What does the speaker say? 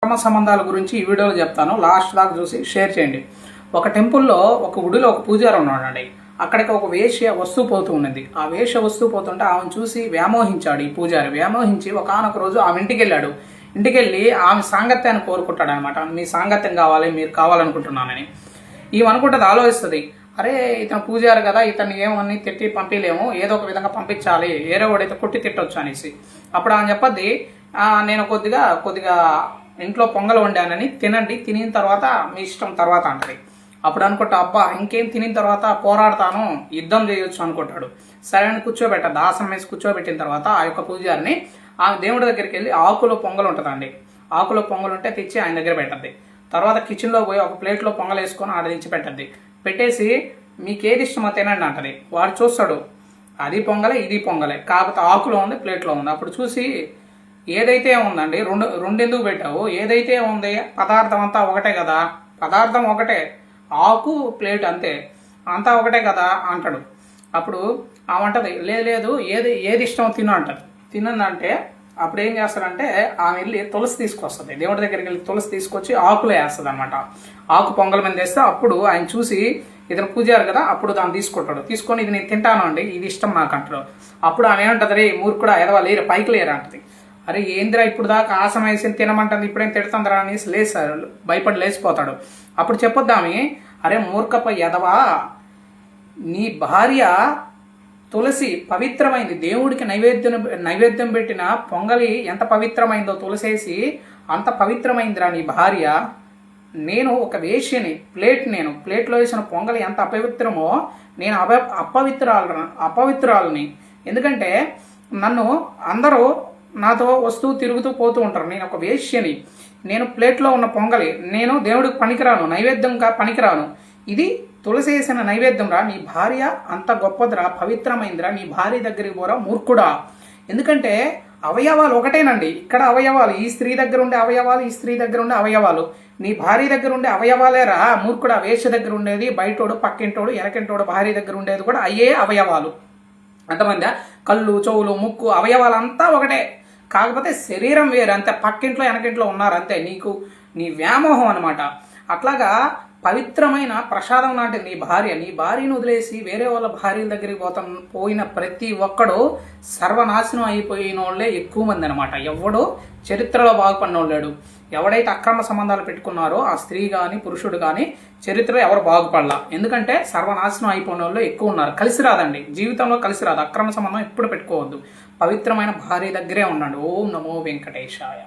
అక్రమ సంబంధాల గురించి ఈ వీడియోలో చెప్తాను. లాస్ట్ దాకా చూసి షేర్ చేయండి. ఒక టెంపుల్లో ఒక గుడిలో ఒక పూజారి ఉన్నాడండి. అక్కడికి ఒక వేశ్య వస్తూ పోతూ ఉన్నది. ఆ వేశ్య వస్తూ పోతుంటే ఆమెను చూసి వ్యామోహించాడు ఈ పూజారి. వ్యామోహించి ఒకానొక రోజు ఆమె ఇంటికి వెళ్ళాడు. ఇంటికి వెళ్ళి ఆమె సాంగత్యాన్ని కోరుకుంటాడు అనమాట. మీ సాంగత్యం కావాలి, మీరు కావాలనుకుంటున్నానని. ఈమె అనుకుంటుంది, ఆలోచిస్తుంది, అరే ఇతను పూజారు కదా, ఇతన్ని ఏమని తిట్టి పంపించలేము, ఏదో ఒక విధంగా పంపించాలి, ఏదో ఒకడైతే కొట్టి తిట్టొచ్చు అనేసి. అప్పుడు ఆమె చెప్పద్ది, నేను కొద్దిగా ఇంట్లో పొంగల్ వండానని తినండి, తినిన తర్వాత మీ ఇష్టం తర్వాత అంటది. అప్పుడు అనుకుంటా, అబ్బా ఇంకేం తినిన తర్వాత పోరాడతాను, యుద్ధం చేయొచ్చు అనుకుంటాడు. సరే అని కూర్చోబెట్టద్దు. ఆసనం వేసి కూర్చోబెట్టిన తర్వాత ఆ యొక్క పూజారిని ఆమె దేవుడి దగ్గరికి వెళ్ళి ఆకులో పొంగల్ ఉంటుందండి. ఆకులో పొంగల్ ఉంటే తెచ్చి ఆయన దగ్గర పెట్టద్ది. తర్వాత కిచెన్లో పోయి ఒక ప్లేట్లో పొంగల్ వేసుకొని ఆడ తెచ్చి పెట్టద్ది. పెట్టేసి మీకు ఏది ఇష్టమో తినండి అంటది. వాడు చూస్తాడు, అది పొంగలే ఇది పొంగలే, కాకపోతే ఆకులో ఉంది ప్లేట్లో ఉంది. అప్పుడు చూసి, ఏదైతే ఉందండి, రెండు ఎందుకు పెట్టావు, ఏదైతే ఉంది పదార్థం అంతా ఒకటే కదా, పదార్థం ఒకటే, ఆకు ప్లేట్ అంతే, అంతా ఒకటే కదా అంటాడు. అప్పుడు ఆమంటది, లేదు ఏది ఇష్టమో తిను అంటది. తినందంటే అప్పుడు ఏం చేస్తాడంటే ఆమె వెళ్ళి తులసి తీసుకొస్తుంది. దేవుడి దగ్గరికి వెళ్ళి తులసి తీసుకొచ్చి ఆకులో వేస్తుంది అనమాట. ఆకు పొంగల్ మీద వేస్తే అప్పుడు ఆయన చూసి, ఇతను పూజారు కదా, అప్పుడు దాన్ని తీసుకుంటాడు. తీసుకొని ఇది నేను తింటాను అండి, ఇది ఇష్టం నాకు అంటాడు. అప్పుడు ఆమె ఏమంటుంది, రే మూర్ఖుడా ఎదవా లేరు, పైకి లేరా అంటది. అరే ఏందిరా ఇప్పుడు దాకా ఆసం వేసి తినమంటుంది, ఇప్పుడేం తిడుతుందిరా అనేసి లేసారు, భయపడి లేచిపోతాడు. అప్పుడు చెప్పొద్దామి, అరే మూర్ఖప ఎదవా, నీ భార్య తులసి పవిత్రమైంది, దేవుడికి నైవేద్యం పెట్టిన పొంగలి ఎంత పవిత్రమైందో తులసేసి అంత పవిత్రమైందిరా నీ భార్య. నేను ఒక వేశ్యని, నేను ప్లేట్లో వేసిన పొంగలి ఎంత అపవిత్రమో నేను అపవిత్రాలని. ఎందుకంటే నన్ను అందరూ నాతో వస్తూ తిరుగుతూ పోతూ ఉంటారు. నేను ఒక వేశ్యని, నేను ప్లేట్లో ఉన్న పొంగలి, నేను దేవుడికి పనికిరాను, నైవేద్యంగా పనికిరాను, ఇది తులసేసిన నైవేద్యం రా, నీ భార్య అంత గొప్పదిరా, పవిత్రమైందిరా, నీ భార్య దగ్గరికి పోరా మూర్ఖుడా. ఎందుకంటే అవయవాలు ఒకటేనండి. ఇక్కడ అవయవాలు, ఈ స్త్రీ దగ్గర ఉండే అవయవాలు, ఈ స్త్రీ దగ్గర ఉండే అవయవాలు, నీ భార్య దగ్గర ఉండే అవయవాలేరా మూర్ఖుడా. వేశ్య దగ్గర ఉండేది, బయటోడు, పక్కింటోడు, ఎనకింటోడు భార్య దగ్గర ఉండేది కూడా అయ్యే అవయవాలు. అంతమంది కళ్ళు, చెవులు, ముక్కు అవయవాలంతా ఒకటే, కాకపోతే శరీరం వేరు అంతే. పక్కింట్లో వెనకింట్లో ఉన్నారు అంతే. నీ వ్యామోహం అనమాట. అట్లాగా పవిత్రమైన ప్రసాదం లాంటి నీ భార్యను వదిలేసి వేరే వాళ్ళ భార్యల దగ్గరికి పోయిన ప్రతి ఒక్కడు సర్వనాశనం అయిపోయిన వాళ్ళే ఎక్కువ మంది అనమాట. ఎవడో చరిత్రలో బాగుపడిన వాళ్ళాడు. ఎవడైతే అక్రమ సంబంధాలు పెట్టుకున్నారో ఆ స్త్రీ కానీ పురుషుడు కానీ చరిత్రలో ఎవరు బాగుపడలా. ఎందుకంటే సర్వనాశనం అయిపోయిన వాళ్ళు ఎక్కువ ఉన్నారు. కలిసి రాదండి, జీవితంలో కలిసి రాదు. అక్రమ సంబంధం ఎప్పుడు పెట్టుకోవద్దు. పవిత్రమైన భార్య దగ్గరే ఉన్నాడు. ఓం నమో వెంకటేశాయ.